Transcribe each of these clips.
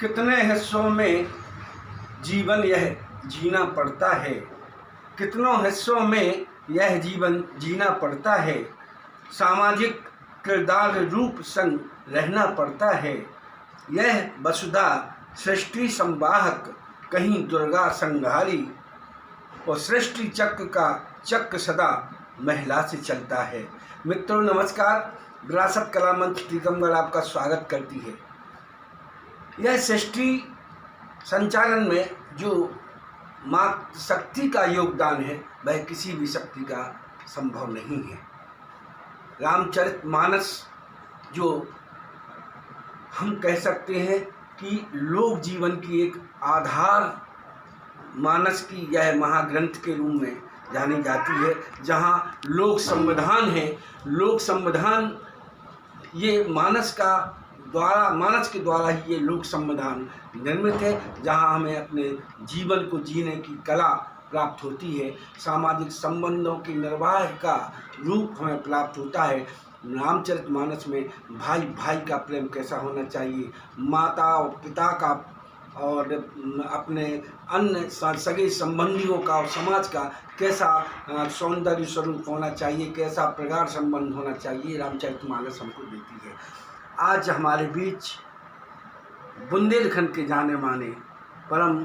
कितने हिस्सों में जीवन यह जीना पड़ता है, कितनों हिस्सों में यह जीवन जीना पड़ता है। सामाजिक किरदार रूप संग रहना पड़ता है। यह वसुधा सृष्टि संवाहक, कहीं दुर्गा संहारी, और सृष्टि चक्र का चक्र सदा महिला से चलता है। मित्रों नमस्कार, विरासत कला मंच टीकमगढ़ आपका स्वागत करती है। यह सृष्टि संचालन में जो मातृ शक्ति का योगदान है वह किसी भी शक्ति का संभव नहीं है। रामचरितमानस जो हम कह सकते हैं कि लोक जीवन की एक आधार मानस की यह महाग्रंथ के रूप में जानी जाती है, जहाँ लोक संविधान है। लोक संविधान ये मानस के द्वारा ही ये लोक संविधान निर्मित है, जहाँ हमें अपने जीवन को जीने की कला प्राप्त होती है। सामाजिक संबंधों के निर्वाह का रूप हमें प्राप्त होता है। रामचरितमानस में भाई भाई का प्रेम कैसा होना चाहिए, माता और पिता का और अपने अन्य सगे संबंधियों का और समाज का कैसा सौंदर्य स्वरूप होना चाहिए, कैसा प्रगाढ़ संबंध होना चाहिए, रामचरितमानस हमको देती है। आज हमारे बीच बुंदेलखंड के जाने माने परम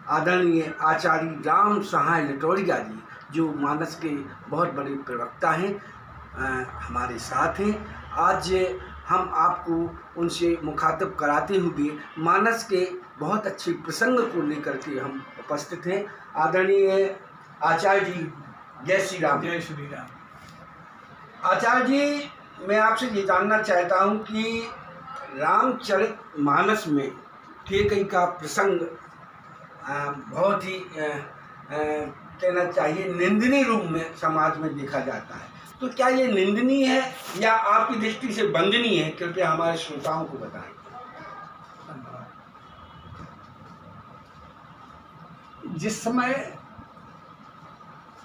आदरणीय आचार्य राम सहाय लटोरिया जी, जो मानस के बहुत बड़े प्रवक्ता हैं, हमारे साथ हैं। आज हम आपको उनसे मुखातिब कराते हुए मानस के बहुत अच्छे प्रसंग को लेकर के हम उपस्थित हैं। आदरणीय आचार्य जी, जय श्री राम। जय श्री राम। आचार्य जी, मैं आपसे ये जानना चाहता हूँ कि रामचरितमानस में केकई का प्रसंग बहुत ही कहना चाहिए निंदनीय रूप में समाज में देखा जाता है, तो क्या ये निंदनीय है या आपकी दृष्टि से वंदनीय है? कृपया हमारे श्रोताओं को बताएं। जिस समय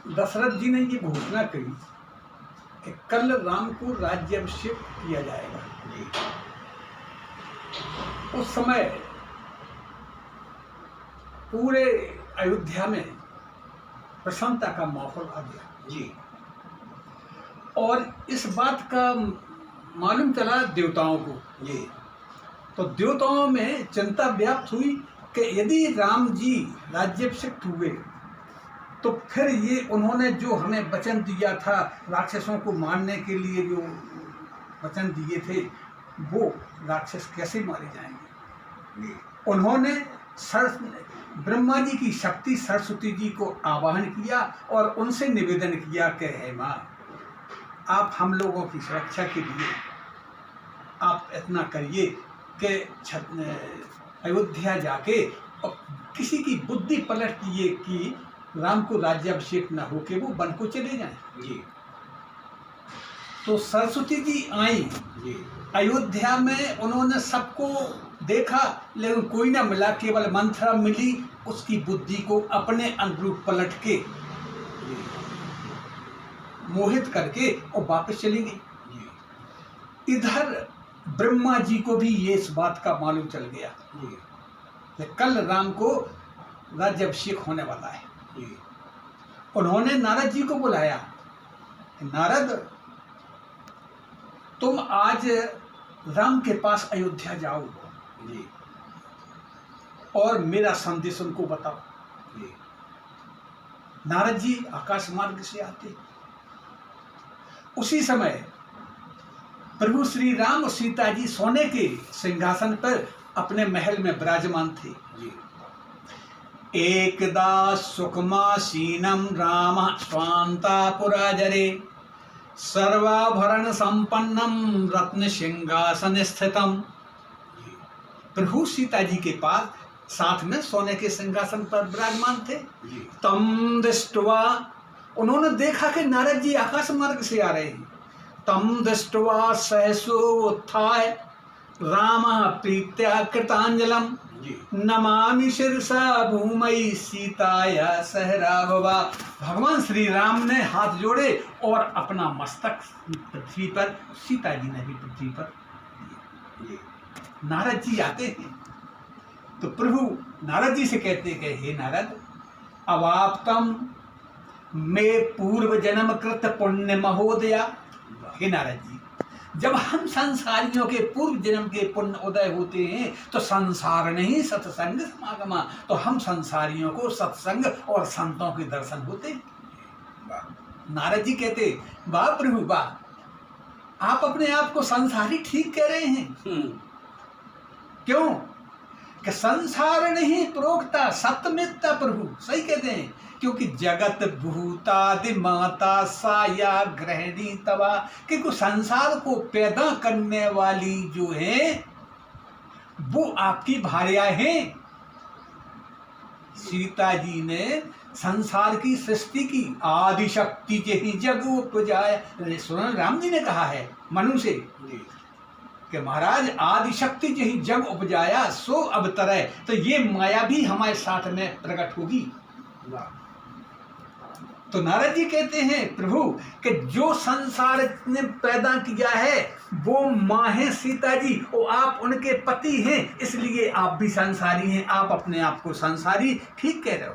दशरथ जी ने ये घोषणा करी कि कल राम को राज्याभिषेक किया जाएगा, उस समय पूरे अयोध्या में प्रसन्नता का माहौल आ गया जी। और इस बात का मालूम चला देवताओं को जी। तो देवताओं में चिंता व्याप्त हुई कि यदि राम जी राज्याभिषिक्त हुए तो फिर ये उन्होंने जो हमें वचन दिया था, राक्षसों को मारने के लिए जो वचन दिए थे, वो राक्षस कैसे मारे जाएंगे। उन्होंने ब्रह्मा जी की शक्ति सरस्वती जी को आवाहन किया और उनसे निवेदन किया कि हे माँ, आप हम लोगों की सुरक्षा के लिए आप इतना करिए कि अयोध्या जाके और किसी की बुद्धि पलट दिए कि राम को राज्याभिषेक न हो के वो वन को चले जाएं। जी। तो सरस्वती जी आई जी। अयोध्या में, उन्होंने सबको देखा लेकिन कोई ना मिला, केवल मंथरा मिली, उसकी बुद्धि को अपने अनुरूप पलट के मोहित करके और वापस चली गई। इधर ब्रह्मा जी को भी ये इस बात का मालूम चल गया कि कल राम को राज्याभिषेक होने वाला है। उन्होंने नारद जी को बुलाया, नारद तुम आज राम के पास अयोध्या जाओ जी। और मेरा संदेश उनको बताओ जी। नारद जी आकाश मार्ग से आते। उसी समय प्रभु श्री राम और सीता जी सोने के सिंहासन पर अपने महल में विराजमान थे जी। एकदा सुखमासीनम राम स्वांतापुराजरे सर्वाभरण संपन्नम रत्न सिंहासन स्थितम। प्रभु सीता जी के पास साथ में सोने के सिंहासन पर विराजमान थे। तम दृष्ट्वा, उन्होंने देखा कि नारद जी आकाश मार्ग से आ रहे हैं। तम दृष्ट्वा सहसो उत्थाय राम प्रीत्या कृतांजलम नमामि शिरसा भूमि सीताया सहराभवा। भगवान श्री राम ने हाथ जोड़े और अपना मस्तक पृथ्वी पर, सीता जी ने भी पृथ्वी पर। नारद जी आते हैं तो प्रभु नारद जी से कहते हैं कि हे नारद, अवाप्तम में पूर्व जन्म कृत पुण्य महोदया। हे नारद जी, जब हम संसारियों के पूर्व जन्म के पुण्य उदय होते हैं तो संसार नहीं सत्संग समागमा, तो हम संसारियों को सत्संग और संतों के दर्शन होते हैं। नारद जी कहते, वाह प्रभु वाह, आप अपने आप को संसारी ठीक कह रहे हैं। क्यों कि संसार नहीं प्रोक्ता सत्यमित्ता, प्रभु सही कहते हैं, क्योंकि जगत भूतादि माता साया ग्रहणी तवा, क्योंकि संसार को पैदा करने वाली जो है वो आपकी भार्या हैं। सीता जी ने संसार की सृष्टि की, आदि शक्ति जही जग उपजाए। सुन, राम जी ने कहा है मनु से कि महाराज आदि शक्ति जही जग उपजाया सो अब तरह, तो ये माया भी हमारे साथ में प्रकट होगी। तो नारद जी कहते हैं प्रभु कि जो संसार ने पैदा किया है वो माँ है सीता जी, और आप उनके पति हैं, इसलिए आप भी संसारी हैं। आप अपने आप को संसारी ठीक कह रहे हो।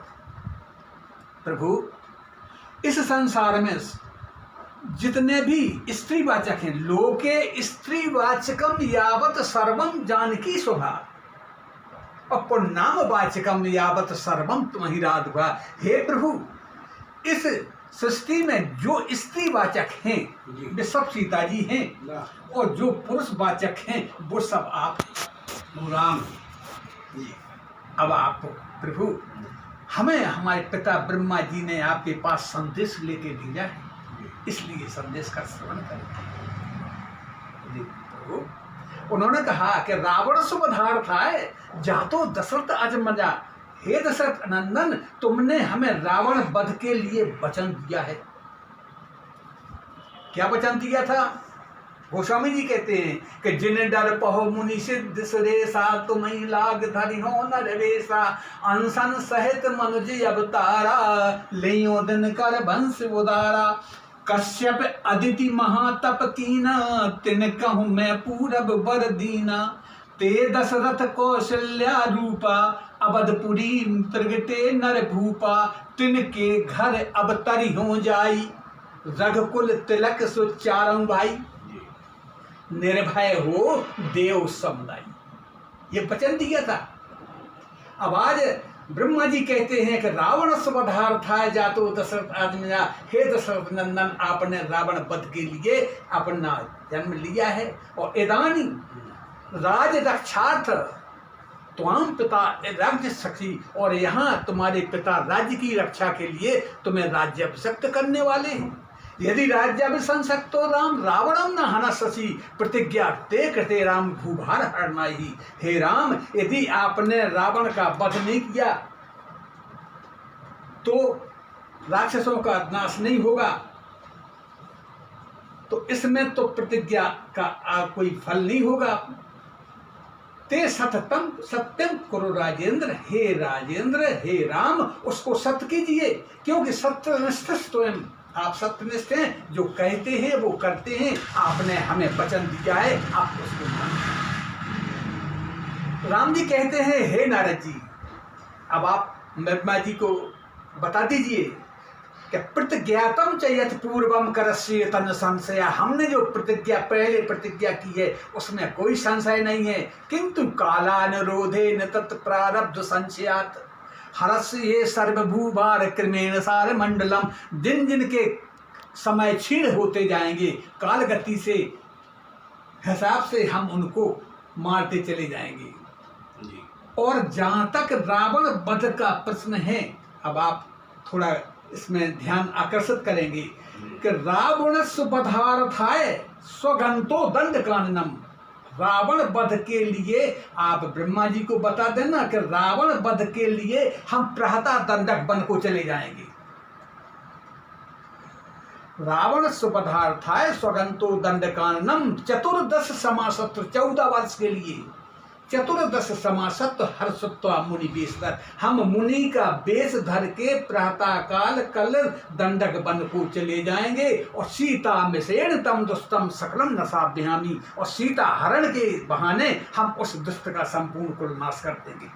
प्रभु इस संसार में जितने भी स्त्रीवाचक हैं, लोके स्त्रीवाचकम यावत सर्वम जानकी शोभा और पुण्णाम वाचकम यावत सर्वम तुम्हि राधवा। हे प्रभु, इस सृष्टि में जो स्त्रीवाचक हैं वे सब सीता जी हैं, और जो पुरुषवाचक हैं वो सब आप राम हैं। अब आप प्रभु, हमें हमारे पिता ब्रह्मा जी ने आपके पास संदेश लेके भेजा है, इसलिए संदेश का श्रवण करें। उन्होंने कहा कि रावण सुबधार था जातो दशरथ अजमजा। हे दशरथ नंदन, तुमने हमें रावण वध के लिए वचन दिया है। क्या वचन दिया था? गोस्वामी जी कहते हैं कि जिन डर पहो मुनि सिद्ध सुरेशा, तुम्हें लाग धरि हो नर वेशा, अनशन सहित मनुज अवतारा, लियो दिन कर वंश उदारा। कश्यप अदिति महातप कीना, तिन कहूँ मैं पूरब वर दीना। ते दशरथ कौशल्या रूपा, अवधपुरी प्रगटे नर भूपा। तिनके घर अब तरी हो जाई, रघुकुल तिलक सुचारम भाई। निर्भय हो देव समुदाय, ये वचन दिया था। अब आज ब्रह्मा जी कहते हैं कि रावण सुबधार था जातो दशरथ आजमया। हे दशरथ नंदन, आपने रावण वध के लिए अपना जन्म लिया है, और इदानी राज रक्षार्थ त्वाम पिता राज्य सखी, और यहाँ तुम्हारे पिता राज्य की रक्षा के लिए तुम्हें राज्य अभिषिक्त करने वाले हैं। यदि राज्याभिषंक्तो राम रावणम न हनससि, प्रतिज्ञा ते कृते राम भूभार हरनाहि। हे राम, यदि आपने रावण का वध नहीं किया तो राक्षसों का नाश नहीं होगा, तो इसमें तो प्रतिज्ञा का कोई फल नहीं होगा। ते सततम सत्यम करो राजेंद्र, हे राजेंद्र, हे राम, उसको सत्य कीजिए, क्योंकि सत्यनिष्ठ स्वयं आप सत्यनिष्ठ हैं। जो कहते हैं वो करते हैं। आपने हमें वचन दिया है, आप उसको मानिए। राम जी कहते हैं, हे नारद जी, अब आप ब्रह्मा जी को बता दीजिए कि प्रतिज्ञातम चयत पूर्वम करस्य तन संशय। हमने जो प्रतिज्ञा पहले प्रतिज्ञा की है उसमें कोई संशय नहीं है, किंतु कालानुरोधे न तत्प्रारब्ध संशयात हरस्य ये सर्वभूभार क्रमेण सार मंडलम। दिन दिन के समय क्षीण होते जाएंगे, काल गति से हिसाब से हम उनको मारते चले जाएंगे। और जहाँ तक रावण वध का प्रश्न है, अब आप थोड़ा इसमें ध्यान आकर्षित करेंगे कि रावण सुबधार्थाय स्वगंतो दंड काननम। रावण वध के लिए आप ब्रह्मा जी को बता देना कि रावण वध के लिए हम प्रहता दंडक बन को चले जाएंगे। रावण सुबधार्थाय स्वगंतो दंड काननम। चतुर्दश समासत्र 14 वर्ष के लिए चतुर्दश समासत्व हर्षत्व मुनि बेशधर। हम मुनि का बेश धर के प्रातः काल कल दंडक बन को चले जाएंगे, और सीता मिसेण तम दुष्टम सकलम नसाभ्यामी। और सीता हरण के बहाने हम उस दुष्ट का संपूर्ण कुल नाश कर देंगे।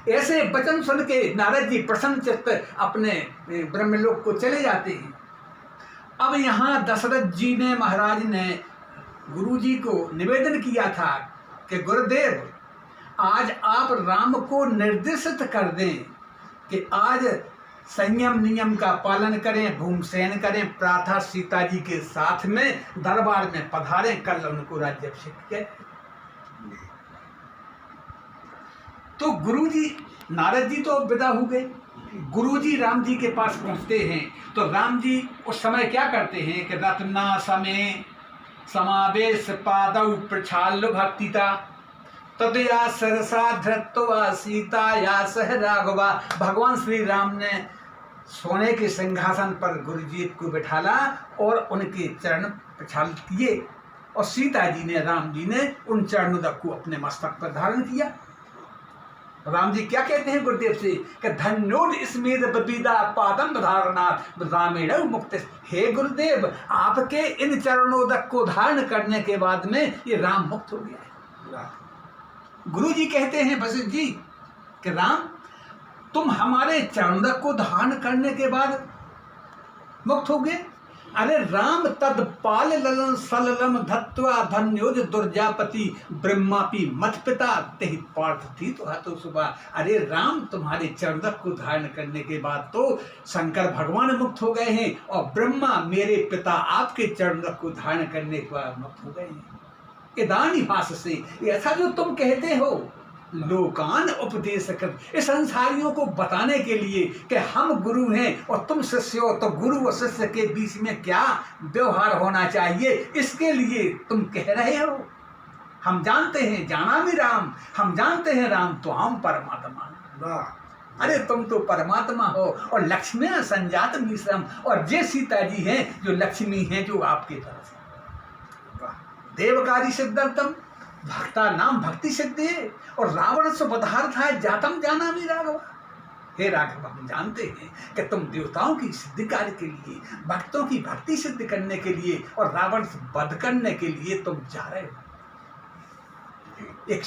ऐसे वचन सुन के नारद जी प्रसन्न चित्त अपने ब्रह्मलोक को चले जाते हैं। अब यहाँ दशरथ जी ने, महाराज ने गुरु जी को निवेदन किया था कि गुरुदेव आज आप राम को निर्देशित कर दें कि आज संयम नियम का पालन करें, भूमसेन करें, प्रातः सीता जी के साथ में दरबार में पधारें, कल उनको राज्याभिषेक करें। तो गुरुजी, नारद जी तो विदा हो गए। गुरुजी राम जी के पास पहुंचते हैं तो राम जी उस समय क्या करते हैं कि रत्ना समय समावेश पादौ प्रक्षाल्य भक्तिता तदया सरसा धृत्वा सीता या सह राघवा। भगवान श्री राम ने सोने के सिंहासन पर गुरुजी को बिठाला और उनके चरण प्रक्षालित किए और सीता जी ने, राम जी ने उन चरणों को अपने मस्तक पर धारण किया। राम जी क्या कहते हैं गुरुदेव से कि धन्योद स्मेद बबीदा पादम धारणात् रामेण मुक्त। हे गुरुदेव, आपके इन चरणोदक को धारण करने के बाद में ये राम मुक्त हो गया है। गुरु जी कहते हैं वशिष्ठ जी कि राम, तुम हमारे चरणोदक को धारण करने के बाद मुक्त हो गए। अरे राम तत्पाल ललन सललम धत्वा धन्योज दुर्जापति ब्रह्मापि मत पिता तेहि पार्थ थी तो सुबह। अरे राम, तुम्हारे चरणोदक को धारण करने के बाद तो शंकर भगवान मुक्त हो गए हैं और ब्रह्मा मेरे पिता आपके चरणोदक को धारण करने के बाद मुक्त हो गए हैं। इदानी भाष से ऐसा जो तुम कहते हो लोकान उपदेश कर, इस संसारियों को बताने के लिए कि हम गुरु हैं और तुम शिष्य हो, तो गुरु और शिष्य के बीच में क्या व्यवहार होना चाहिए, इसके लिए तुम कह रहे हो। हम जानते हैं, जाना भी राम, हम जानते हैं राम तो हम परमात्मा। अरे तुम तो परमात्मा हो और लक्ष्मी संजात मिश्रम, और जे सीता जी हैं जो लक्ष्मी हैं, जो आपके तरफ देवकारी सिद्धर्थम भक्ता नाम भक्ति सिद्धि है और रावण से बधार था जातम जाना भी राघव। हे राघव, हम जानते हैं कि तुम देवताओं की सिद्धि कार्य के लिए, भक्तों की भक्ति सिद्ध करने के लिए और रावण से वध करने के लिए तुम जा रहे हो। एक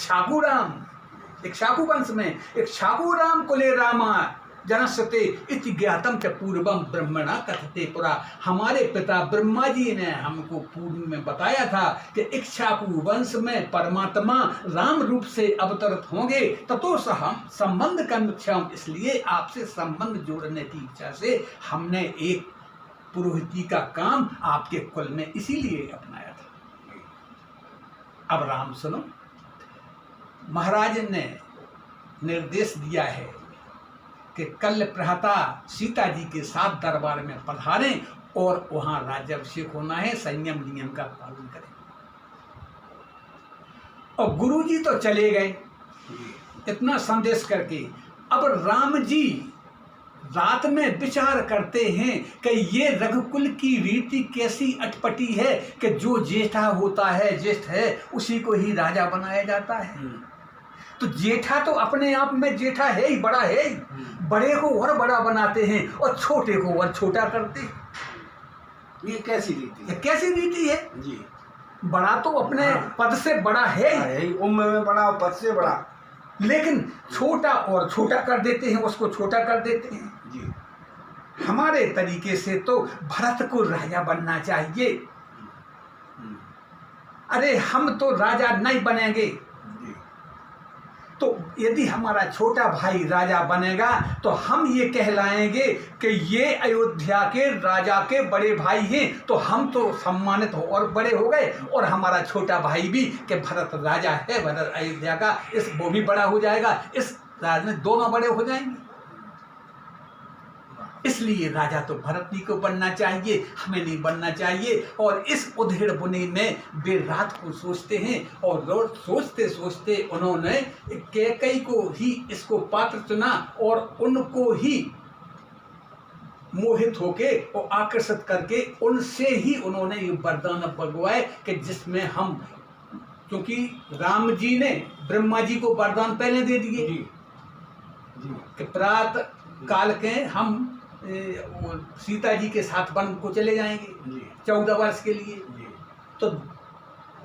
शाकु वंश में एक शाकु राम कुले रामा जनस्ते इति ज्ञातम च पूर्वम ब्रह्मणा कथते पुरा। हमारे पिता ब्रह्मा जी ने हमको पूर्व में बताया था कि इक्ष्वाकु वंश में परमात्मा राम रूप से अवतरित होंगे, ततो हम संबंध कर्मक्षम, इसलिए आपसे संबंध जोड़ने की इच्छा से हमने एक पुरोहिती का काम आपके कुल में इसीलिए अपनाया था। अब राम सुनो, महाराज ने निर्देश दिया है कि कल प्रातः सीता जी के साथ दरबार में पधारें और वहां राज्याभिषेक होना है, संयम नियम का पालन करें। और गुरु जी तो चले गए इतना संदेश करके। अब राम जी रात में विचार करते हैं कि ये रघुकुल की रीति कैसी अटपटी है कि जो जेठा होता है, ज्येष्ठ है, उसी को ही राजा बनाया जाता है। तो जेठा तो अपने आप में जेठा है ही, बड़ा है ही, बड़े को और बड़ा बनाते हैं और छोटे को और छोटा करते हैं। ये कैसी रीति है? कैसी रीति है जी? बड़ा तो अपने पद से बड़ा है ही, उम्र में बड़ा, पद से बड़ा, लेकिन छोटा और छोटा कर देते हैं, उसको छोटा कर देते हैं जी। हमारे तरीके से तो भरत को राजा बनना चाहिए। अरे हम तो राजा नहीं बनेंगे, तो यदि हमारा छोटा भाई राजा बनेगा तो हम ये कहलाएंगे कि ये अयोध्या के राजा के बड़े भाई हैं, तो हम तो सम्मानित हो और बड़े हो गए, और हमारा छोटा भाई भी कि भरत राजा है, भरत अयोध्या का, इस वो भी बड़ा हो जाएगा, इस राज में दोनों बड़े हो जाएंगे। इसलिए राजा तो भरत जी को बनना चाहिए, हमें नहीं बनना चाहिए। और इस उधेड़ बुने में वे रात को सोचते हैं और रोज सोचते सोचते उन्होंने कैकेयी को ही इसको पात्र चुना और उनको ही मोहित होके और आकर्षित करके उनसे ही उन्होंने ये वरदान मंगवाए कि जिसमें हम, क्योंकि राम जी ने ब्रह्मा जी को वरदान पहले दे दिए कि प्रातः काल के हम सीता जी के साथ वन को चले जाएंगे 14 वर्ष के लिए। तो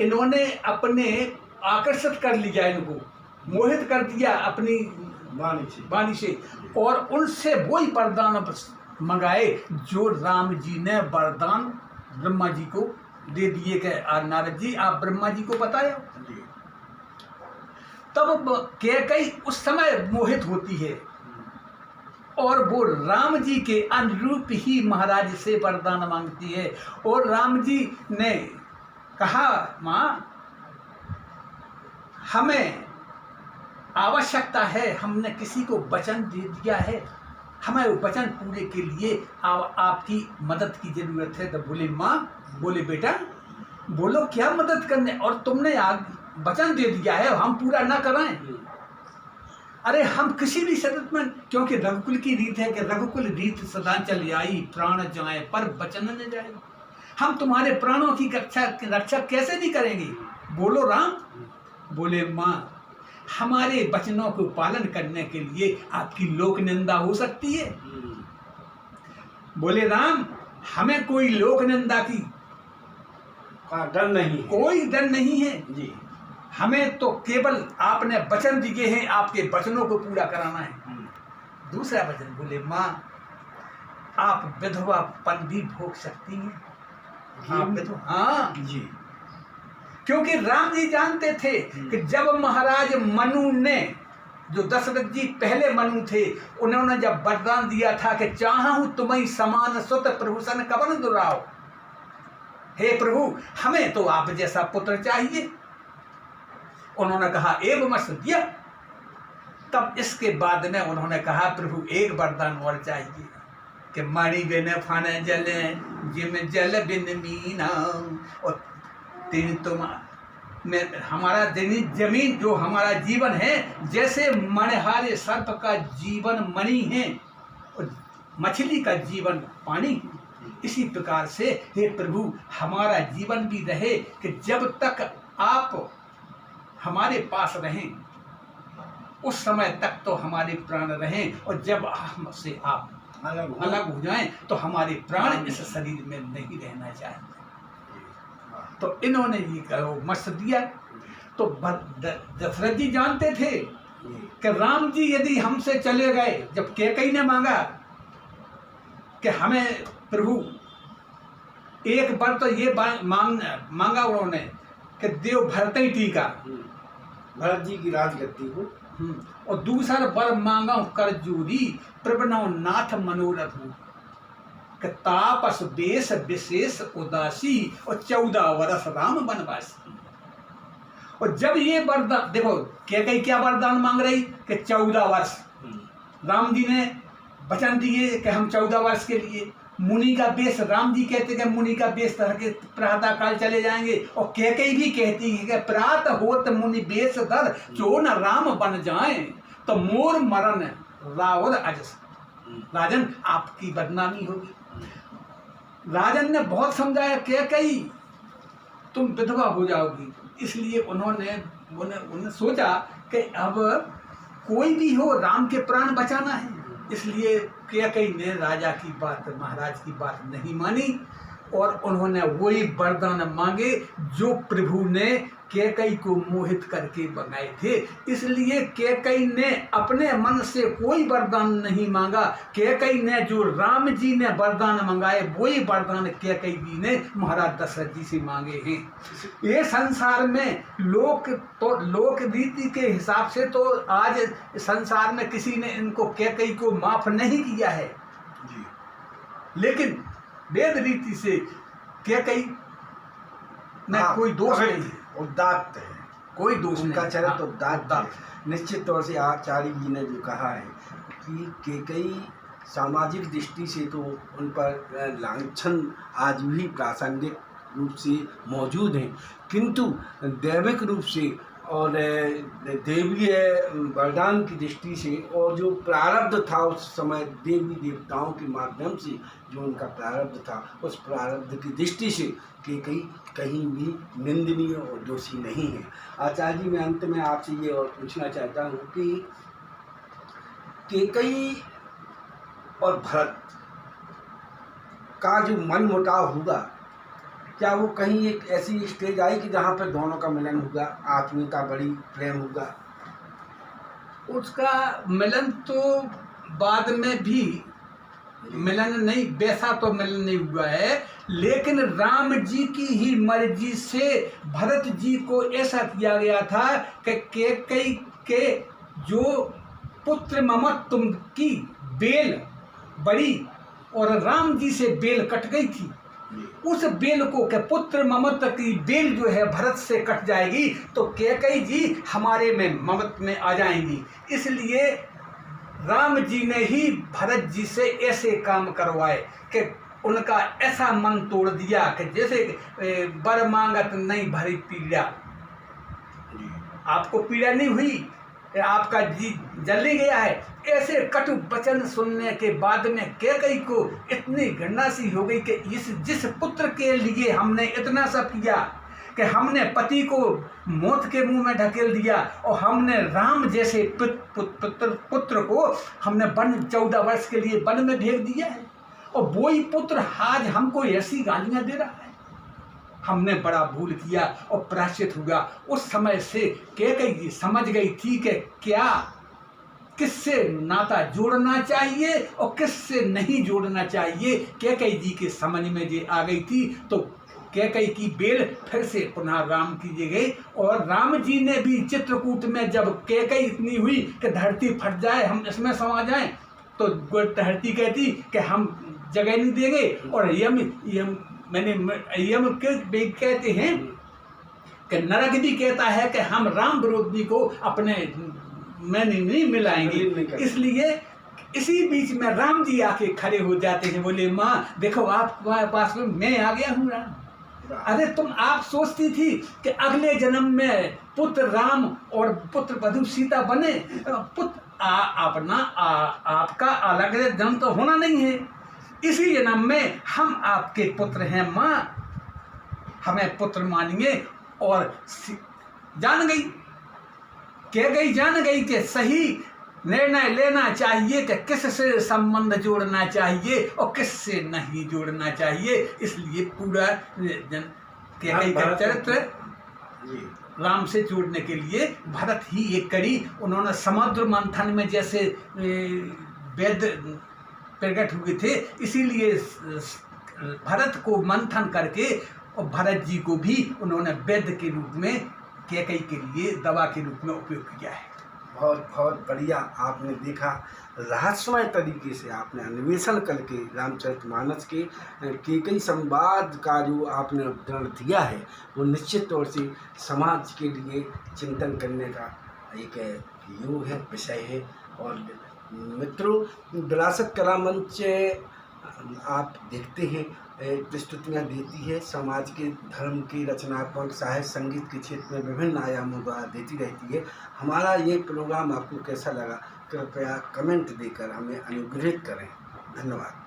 इन्होंने अपने आकर्षित कर लिया, इनको मोहित कर दिया अपनी वाणी से, और उनसे वही वरदान मंगाए जो राम जी ने वरदान ब्रह्मा जी को दे दिए कि नारद जी आप ब्रह्मा जी को बताया। तब कैकेयी उस समय मोहित होती है और वो राम जी के अनुरूप ही महाराज से वरदान मांगती है। और राम जी ने कहा माँ हमें आवश्यकता है, हमने किसी को वचन दे दिया है, हमें वो वचन पूरे के लिए आपकी मदद की जरूरत है। तो बोले माँ, बोले बेटा बोलो क्या मदद करने, और तुमने वचन दे दिया है हम पूरा ना कराएं। अरे हम किसी भी शर्त में, क्योंकि रघुकुल की रीत है कि रघुकुल रीत सदा चल आई, प्राण जाए पर वचन न जाए। हम तुम्हारे प्राणों की रक्षा कैसे नहीं करेंगे, बोलो राम। बोले माँ हमारे वचनों को पालन करने के लिए आपकी लोक निंदा हो सकती है। बोले राम हमें कोई लोक निंदा की डर नहीं, कोई डर नहीं है जी। हमें तो केवल आपने वचन दिए हैं, आपके वचनों को पूरा कराना है। दूसरा वचन बोले माँ आप विधवापन भी भोग सकती हैं। हाँ जी, क्योंकि राम जी जानते थे कि जब महाराज मनु ने, जो दशरथ जी पहले मनु थे, उन्होंने जब वरदान दिया था कि चाहूं तुम्हें समान सुत प्रभु सन कवन दुराव, हे प्रभु हमें तो आप जैसा पुत्र चाहिए। उन्होंने कहा एवं मत दिया। तब इसके बाद में उन्होंने कहा प्रभु एक वरदान और चाहिए कि मणि बिन फन जले जिम जल बिन मीना, और तीन तुम में हमारा जमीन जो हमारा जीवन है जैसे मणिहारे सर्प का जीवन मणि है और मछली का जीवन पानी है, इसी प्रकार से हे प्रभु हमारा जीवन भी रहे कि जब तक आप हमारे पास रहें उस समय तक तो हमारे प्राण रहें, और जब हमसे आप अलग हो जाएं तो हमारे प्राण इस शरीर में नहीं रहना चाहिए। तो इन्होंने ये कहो मत दिया। तो दशरथ जी जानते थे कि राम जी यदि हमसे चले गए, जब कैकेयी ने मांगा कि हमें प्रभु एक बार तो ये मांगा उन्होंने कि देव भरत ही टीका, भरत जी की राजगद्दी को, और दूसरा वर मांगा कर जूरी प्रभनव नाथ मनोरथ हूँ कि तापस बेस विशेष उदासी और 14 वर्ष राम वनवासी। और जब ये वरदान देखो कैकेयी क्या वरदान मांग रही कि 14 वर्ष, राम जी ने वचन दिए कि हम 14 वर्ष के लिए मुनि का बेस, राम जी कहते कि मुनि का बेस तरह के प्रातः काल चले जाएंगे, और कैकेयी भी कहती है कि प्रात होत मुनि बेस धर जो न राम बन जाए तो मोर मरण रावण अजस। राजन आपकी बदनामी होगी। राजन ने बहुत समझाया कैकेयी तुम विधवा हो जाओगी, इसलिए उन्होंने सोचा कि अब कोई भी हो राम के प्राण बचाना है, इसलिए कैकेयी ने राजा की बात, महाराज की बात नहीं मानी और उन्होंने वही वरदान मांगे जो प्रभु ने कैकेयी को मोहित करके मंगाए थे। इसलिए कैकेयी ने अपने मन से कोई वरदान नहीं मांगा, कैकेयी ने जो राम जी ने वरदान मंगाए वही वरदान कैकेयी जी ने महाराज दशरथ जी से मांगे हैं। ये संसार में लोक रीति के हिसाब से तो आज संसार में किसी ने इनको कैकेयी को माफ नहीं किया है जी। लेकिन वेद रीति से कैकेयी में कोई दोष नहीं है, उदात्त है, कोई दोष उनका नहीं। चरित्र उदात्त है। निश्चित तौर से आचार्य जी ने जो कहा है कि कैकेयी सामाजिक दृष्टि से तो उन पर लांछन आज भी प्रासंगिक रूप से मौजूद हैं, किंतु दैविक रूप से और देवीय वरदान की दृष्टि से और जो प्रारब्ध था उस समय देवी देवताओं के माध्यम से जो उनका प्रारब्ध था, उस प्रारब्ध की दृष्टि से कैकेयी कहीं भी निंदनीय और दोषी नहीं है। आचार्य जी मैं अंत में आपसे ये और पूछना चाहता हूँ कि कैकेयी और भरत का जो मन मुटाव हुआ, क्या वो कहीं एक ऐसी स्टेज आई कि जहाँ पर दोनों का मिलन होगा, आत्मीयता बड़ी, प्रेम होगा? उसका मिलन तो बाद में भी मिलन नहीं, वैसा तो मिलन नहीं हुआ है, लेकिन राम जी की ही मर्जी से भरत जी को ऐसा किया गया था कि कैकेयी के जो पुत्र ममत्व की बेल बड़ी और राम जी से बेल कट गई थी, उस बेल को के पुत्र ममत्व की बेल जो है भरत से कट जाएगी तो कैकेयी जी हमारे में ममत्व में आ जाएंगी। इसलिए राम जी ने ही भरत जी से ऐसे काम करवाए कि उनका ऐसा मन तोड़ दिया कि जैसे बर मांगत नहीं भरी पीड़ा, आपको पीड़ा नहीं हुई, आपका जी जल ही गया है। ऐसे कटु वचन सुनने के बाद में कैकेयी को इतनी घृणा सी हो गई कि जिस पुत्र के लिए हमने इतना सब किया कि हमने पति को मौत के मुंह में ढकेल दिया और हमने राम जैसे पुत्र को हमने 14 वर्ष के लिए वन में भेज दिया है, और वही पुत्र आज हमको ऐसी गालियां दे रहा है। हमने बड़ा भूल किया और प्रायश्चित हुआ। उस समय से कैकेयी जी समझ गई थी कि क्या किससे नाता जोड़ना चाहिए और किससे नहीं जोड़ना चाहिए। कैकेयी जी के समझ में ये आ गई थी तो कैकेयी की बेल फिर से पुनः राम की गई। और राम जी ने भी चित्रकूट में जब कैकेयी इतनी हुई कि धरती फट जाए, हम इसमें समा जाएं, तो धरती कहती कि हम जगह नहीं देंगे। और यम कहते हैं कि नरक भी कहता है कि हम राम विरोधी को अपने में नहीं मिलाएंगे। इसलिए इसी बीच में राम जी आके खड़े हो जाते हैं, बोले माँ देखो आपके पास में मैं आ गया हूँ राम। अरे आप सोचती थी कि अगले जन्म में पुत्र राम और पुत्र वधु सीता बने, पुत्र आपका अलग जन्म तो होना नहीं है, इसी जन्म में हम आपके पुत्र हैं माँ, हमें पुत्र मानिए। और जान गई, कैकेयी जान गई कि सही निर्णय लेना चाहिए कि किससे संबंध जोड़ना चाहिए और किससे नहीं जोड़ना चाहिए। इसलिए पूरा कैकेयी का चरित्र राम से जोड़ने के लिए भरत ही एक कड़ी। उन्होंने समुद्र मंथन में जैसे वेद प्रकट हुए थे, इसीलिए भरत को मंथन करके और भरत जी को भी उन्होंने वेद के रूप में कैकेयी के लिए दवा के रूप में उपयोग किया है। बहुत बहुत बढ़िया आपने देखा, रहस्यमय तरीके से आपने अन्वेषण करके रामचरितमानस के कैकेयी संवाद का जो आपने उदाहरण दिया है वो निश्चित तौर से समाज के लिए चिंतन करने का एक योग है, विषय है। और मित्रों, विरासत कला मंच आप देखते हैं प्रस्तुतियाँ देती है, समाज के धर्म की रचनात्मक साहित्य संगीत के क्षेत्र में विभिन्न आयामों द्वारा देती रहती है। हमारा ये प्रोग्राम आपको कैसा लगा कृपया कमेंट देकर हमें अनुग्रहित करें। धन्यवाद।